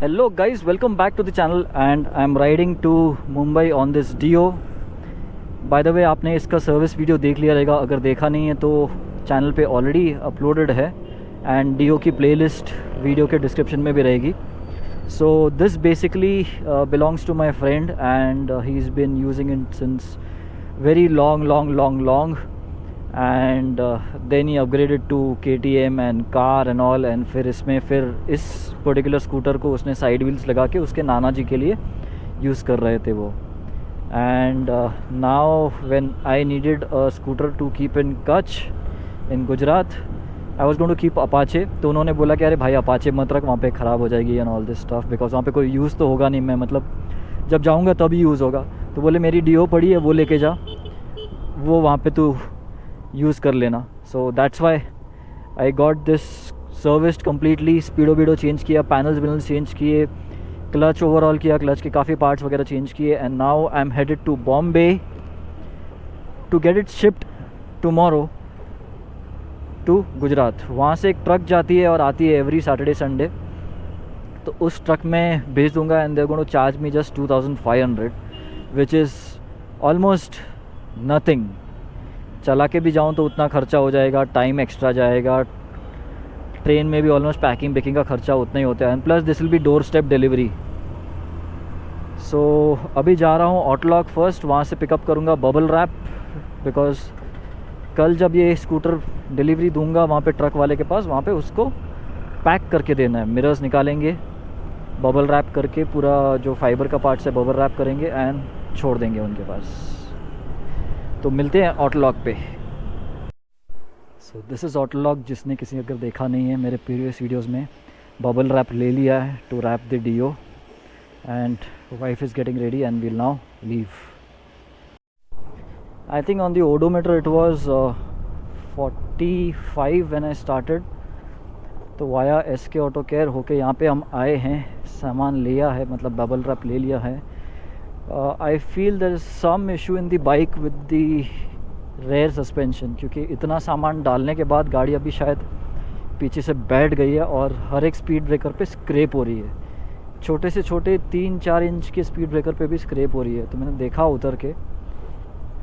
Hello guys, welcome back to the channel and I'm riding to Mumbai on this Dio. By the way, आपने इसका service video देख लिया रहेगा, अगर देखा नहीं है तो चैनल पे ऑलरेडी अपलोडेड है एंड Dio की प्लेलिस्ट वीडियो के डिस्क्रिप्शन में भी रहेगी. So this basically belongs to my friend and he's been using it since very long and then he upgraded to KTM and car and all and फिर इस particular scooter को उसने side wheels लगा के उसके नाना जी के लिए यूज़ कर रहे थे वो. And now when I needed a scooter to keep in Kutch in Gujarat, I was going to keep Apache. तो उन्होंने बोला कि अरे भाई अपाचे मत रख, वहाँ पे ख़राब हो जाएगी and all this stuff, because वहाँ पे कोई यूज़ तो होगा नहीं. मैं मतलब जब जाऊँगा तभी यूज़ होगा. तो बोले मेरी Dio पड़ी है, वो लेके जा, वो वहाँ पे तू यूज़ कर लेना. So that's why I got this serviced completely. Speedo वीडो चेंज किया, पैनल्स चेंज किए, क्लच ओवरऑल किया, क्लच के काफ़ी पार्ट्स वगैरह चेंज किए. And now I am headed to Bombay to get it shipped tomorrow to Gujarat. वहाँ से एक ट्रक जाती है और आती है एवरी सैटरडे संडे. तो उस ट्रक में भेज दूँगा and they are going to charge me just 2500 which is almost nothing. चला के भी जाऊँ तो उतना ख़र्चा हो जाएगा, टाइम एक्स्ट्रा जाएगा, ट्रेन में भी ऑलमोस्ट पैकिंग बेकिंग का खर्चा उतना ही होता है. And plus this will be doorstep delivery. So अभी जा रहा हूँ ऑटलॉक फर्स्ट, वहाँ से पिकअप करूँगा बबल रैप, बिकॉज़ कल जब ये स्कूटर डिलीवरी दूंगा वहाँ पे ट्रक वाले के पास, वहाँ पे उसको पैक करके देना है. मिरर्स निकालेंगे, बबल रैप करके पूरा जो फाइबर का पार्ट है बबल रैप करेंगे एंड छोड़ देंगे उनके पास. तो मिलते हैं ऑटलॉक पे. So this is Outlook. जिसने किसी अगर देखा नहीं है मेरे प्रीवियस वीडियोस में, बबल रैप ले लिया है to wrap the Dio and wife is getting ready and will now leave. I think on the odometer it was 45 when I started. तो वाया SK ऑटो केयर होके यहाँ पे हम आए हैं, सामान लिया है, मतलब बबल रैप ले लिया है. I feel there is some issue in the bike with the rear suspension, क्योंकि इतना सामान डालने के बाद गाड़ी अभी शायद पीछे से बैठ गई है और हर एक स्पीड ब्रेकर पे स्क्रैप हो रही है. छोटे से छोटे 3-4 इंच के स्पीड ब्रेकर पे भी स्क्रैप हो रही है. तो मैंने देखा उतर के,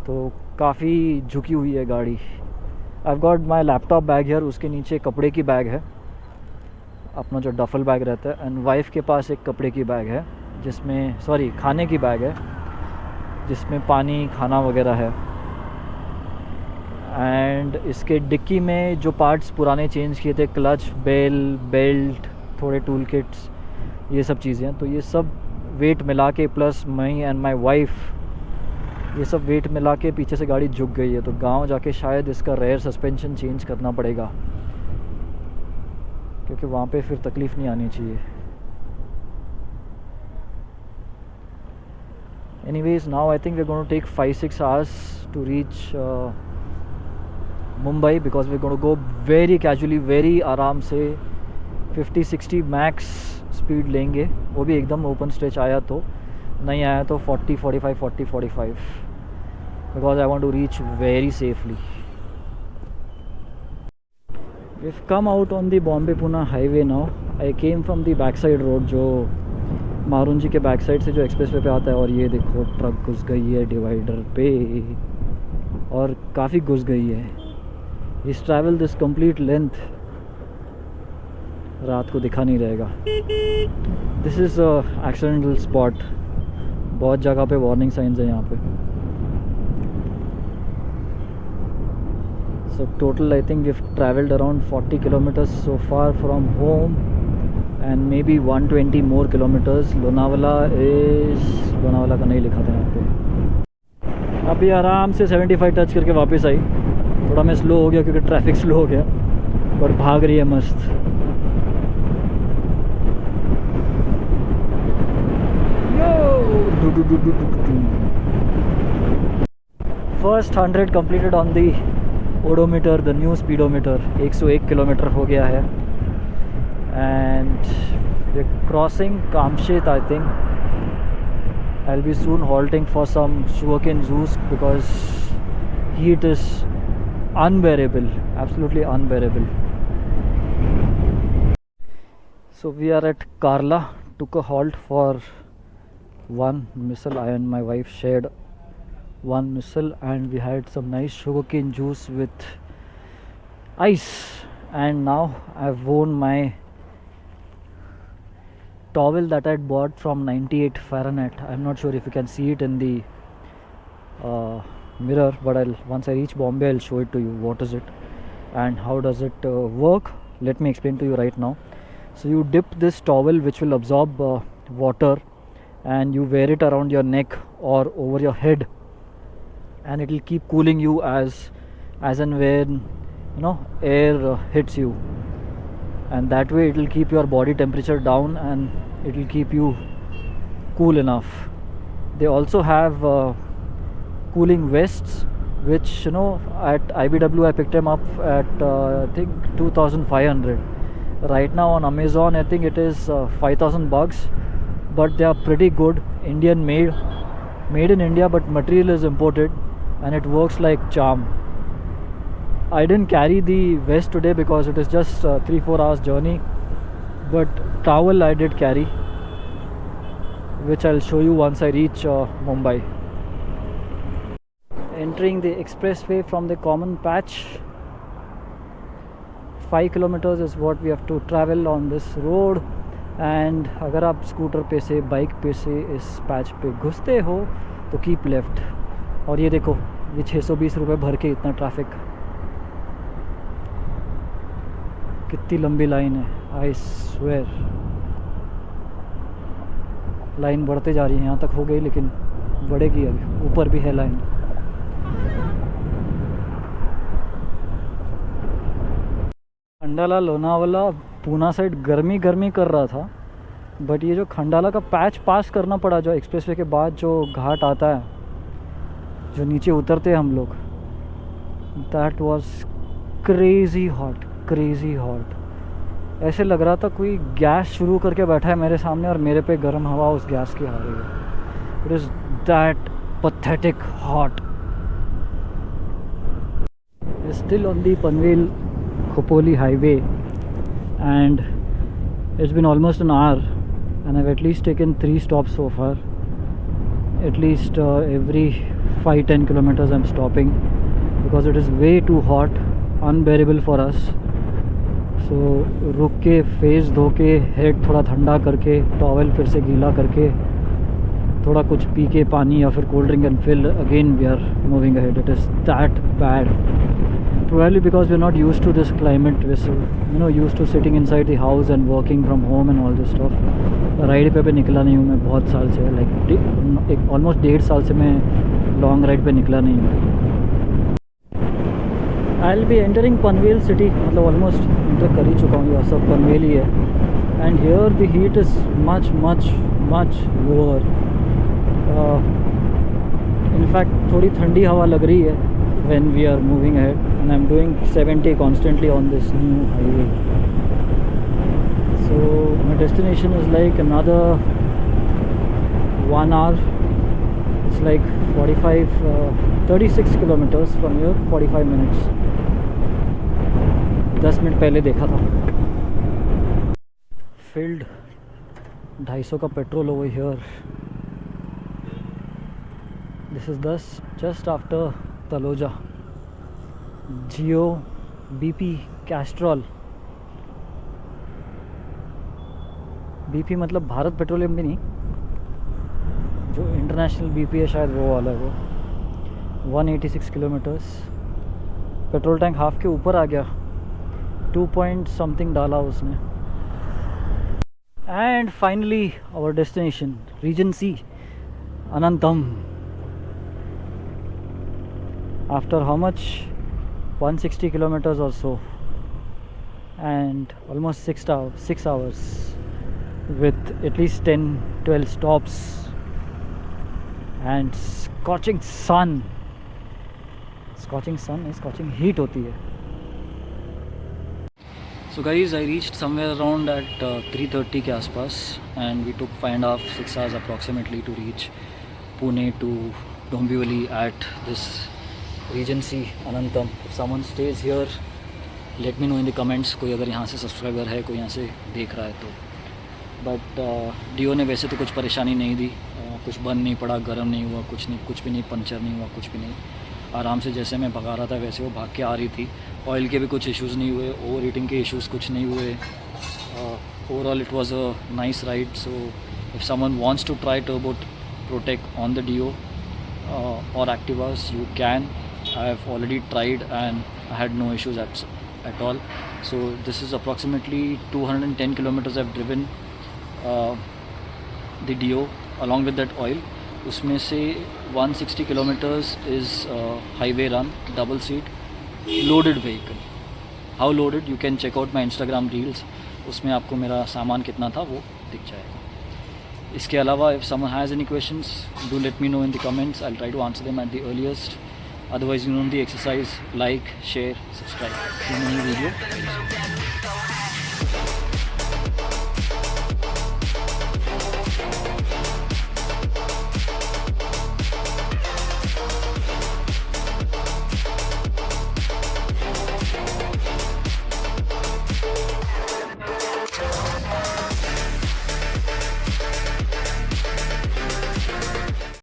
तो काफ़ी झुकी हुई है गाड़ी. I've got my laptop bag है, उसके नीचे कपड़े की बैग है, अपना जो डफल बैग रहता है. एंड वाइफ के पास एक कपड़े की बैग है जिसमें खाने की बैग है जिसमें पानी खाना वगैरह है. एंड इसके डिक्की में जो पार्ट्स पुराने चेंज किए थे, क्लच, बेल्ट, थोड़े टूल किट्स, ये सब चीज़ें. तो ये सब वेट मिला के plus me and my wife, ये सब वेट मिला के पीछे से गाड़ी झुक गई है. तो गांव जाके शायद इसका रेयर सस्पेंशन चेंज करना पड़ेगा, क्योंकि वहाँ पे फिर तकलीफ़ नहीं आनी चाहिए. Anyways, now I think we're going to take 5-6 hours to reach Mumbai, because we're going to go very casually, very आराम से 50-60 मैक्स स्पीड लेंगे. वो भी एकदम ओपन स्ट्रेच आया तो, नहीं आया तो 40-45, because I want to reach very safely. We've come out on the Bombay-Pune highway now. I came from the backside road, जो मारून जी के बैक साइड से जो एक्सप्रेस वे पे आता है. और ये देखो ट्रक घुस गई है डिवाइडर पे, और काफ़ी घुस गई है. इस ट्रैवल दिस कंप्लीट लेंथ, रात को दिखा नहीं रहेगा. This is accidental spot. बहुत जगह पे वार्निंग साइंस है यहाँ पे. So total I think we have travelled around 40 kilometres so far from home and maybe 120 more kilometers. Lonavala का नहीं लिखा था यहाँ पे. अभी आराम से 75 टच करके वापस आई. थोड़ा मैं स्लो हो गया क्योंकि ट्रैफिक स्लो हो गया, पर भाग रही है मस्त. First 100 completed on the odometer, the new speedometer. 101 kilometre हो गया है. And we're crossing Kamshet, I think. I'll be soon halting for some sugarcane juice because heat is unbearable, absolutely unbearable. So we are at Karla took a halt for one missile. I and my wife shared one missile, and we had some nice sugarcane juice with ice. And now I've worn my towel that I'd bought from 98 Fahrenheit. I'm not sure if you can see it in the mirror, but once I reach Bombay I'll show it to you. What is it and how does it work? Let me explain to you right now. So you dip this towel, which will absorb water, and you wear it around your neck or over your head, and it will keep cooling you as and when air hits you, and that way it will keep your body temperature down and it will keep you cool enough. They also have cooling vests, which at IBW I picked them up at I think 2500. Right now on Amazon I think it is $5,000, but they are pretty good. Indian made in India, but material is imported, and it works like charm. I didn't carry the vest today because it is just 3-4 hours journey, but towel I did carry, which I'll show you once I reach Mumbai. Entering the expressway from the common patch. 5 kilometers is what we have to travel on this road, and अगर आप scooter पे से bike पे से इस patch पे घुसते हो तो कीप लेफ्ट. और ये देखो, ये 620 रुपये भर के इतना ट्रैफिक, कितनी लंबी लाइन है. आई स्वेयर लाइन बढ़ते जा रही है. यहाँ तक हो गई लेकिन बढ़ेगी, अभी ऊपर भी है लाइन. खंडाला लोनावाला पूना साइड गर्मी कर रहा था, बट ये जो खंडाला का पैच पास करना पड़ा, जो एक्सप्रेसवे के बाद जो घाट आता है, जो नीचे उतरते हैं हम लोग, दैट वाज क्रेज़ी हॉट. ऐसे लग रहा था कोई गैस शुरू करके बैठा है मेरे सामने और मेरे पे गर्म हवा उस गैस की आ रही है. It is that pathetic hot. We're still on the Panvel Khopoli highway, and it's been almost an hour, and I've at least taken 3 stops so far. At least every 5-10 kilometers I'm stopping, because it is way too hot, unbearable for us. So रुक के face धो के head थोड़ा ठंडा करके towel फिर से गीला करके थोड़ा कुछ पी के पानी या फिर cold drink and fill again we are moving ahead. It is that bad, probably because we're not used to this climate. We're used to sitting inside the house and working from home and all this stuff. Ride पे निकला नहीं हूँ मैं बहुत साल से, like almost 1.5 साल से मैं लॉन्ग राइड पे निकला नहीं हूँ. I will be entering Panvel city, मतलब ऑलमोस्ट इंटर कर ही चुका हूँ. यह सब पनवेल ही है, and here the heat is much much much lower. In fact थोड़ी ठंडी हवा लग रही है when we are moving ahead, and I'm doing 70 constantly on this new highway. So my destination is like another 1 hour. It's like 36 kilometers from here, 45 minutes. 10 minute पहले देखा था. Filled 250 का petrol over here. This is thus just after Taloja. Jio, BP, Castrol. BP मतलब Bharat petroleum भी नहीं, जो international BP है शायद वो वाला है. वो 186 किलोमीटर्स. पेट्रोल टैंक हाफ के ऊपर आ गया. 2 point something डाला उसने. And finally our destination, Regency Anantam. After how much? 160 kilometers or so, and almost 6 hours with at least 10-12 stops and scorching sun. Scorching sun is scorching heat होती है. So guys, I reached somewhere around at 3:30 के आसपास, and we took 5.5-6 hours approximately to reach Pune to Dombivli at this Regency Anantam. If someone stays here, let me know in the comments. कोई अगर यहाँ से subscriber है, कोई यहाँ से देख रहा है तो बट डियो ने वैसे तो कुछ परेशानी नहीं दी, कुछ बंद नहीं पड़ा, गर्म नहीं हुआ, कुछ नहीं, कुछ भी नहीं, पंचर नहीं हुआ, कुछ भी नहीं। आराम से जैसे मैं भगा रहा था वैसे वो भाग के आ रही थी। ऑयल के भी कुछ इश्यूज़ नहीं हुए, ओवर हीटिंग के इश्यूज़ कुछ नहीं हुए। Overall it was a nice ride. So if someone wants to try Turbo Protek on the Dio or Activas, you can. I have already tried and I had no issues at all. So this is approximately 210 kilometers I've driven the Dio along with that oil. उसमें से 160 kilometers is highway run, double seat, loaded vehicle. How loaded? You can check out my Instagram reels. उसमें आपको मेरा सामान कितना था वो दिख जाएगा। इसके अलावा if someone has any questions, do let me know in the comments. I'll try to answer them at the earliest. Otherwise, you know the exercise: like, share, subscribe. See you in the new video.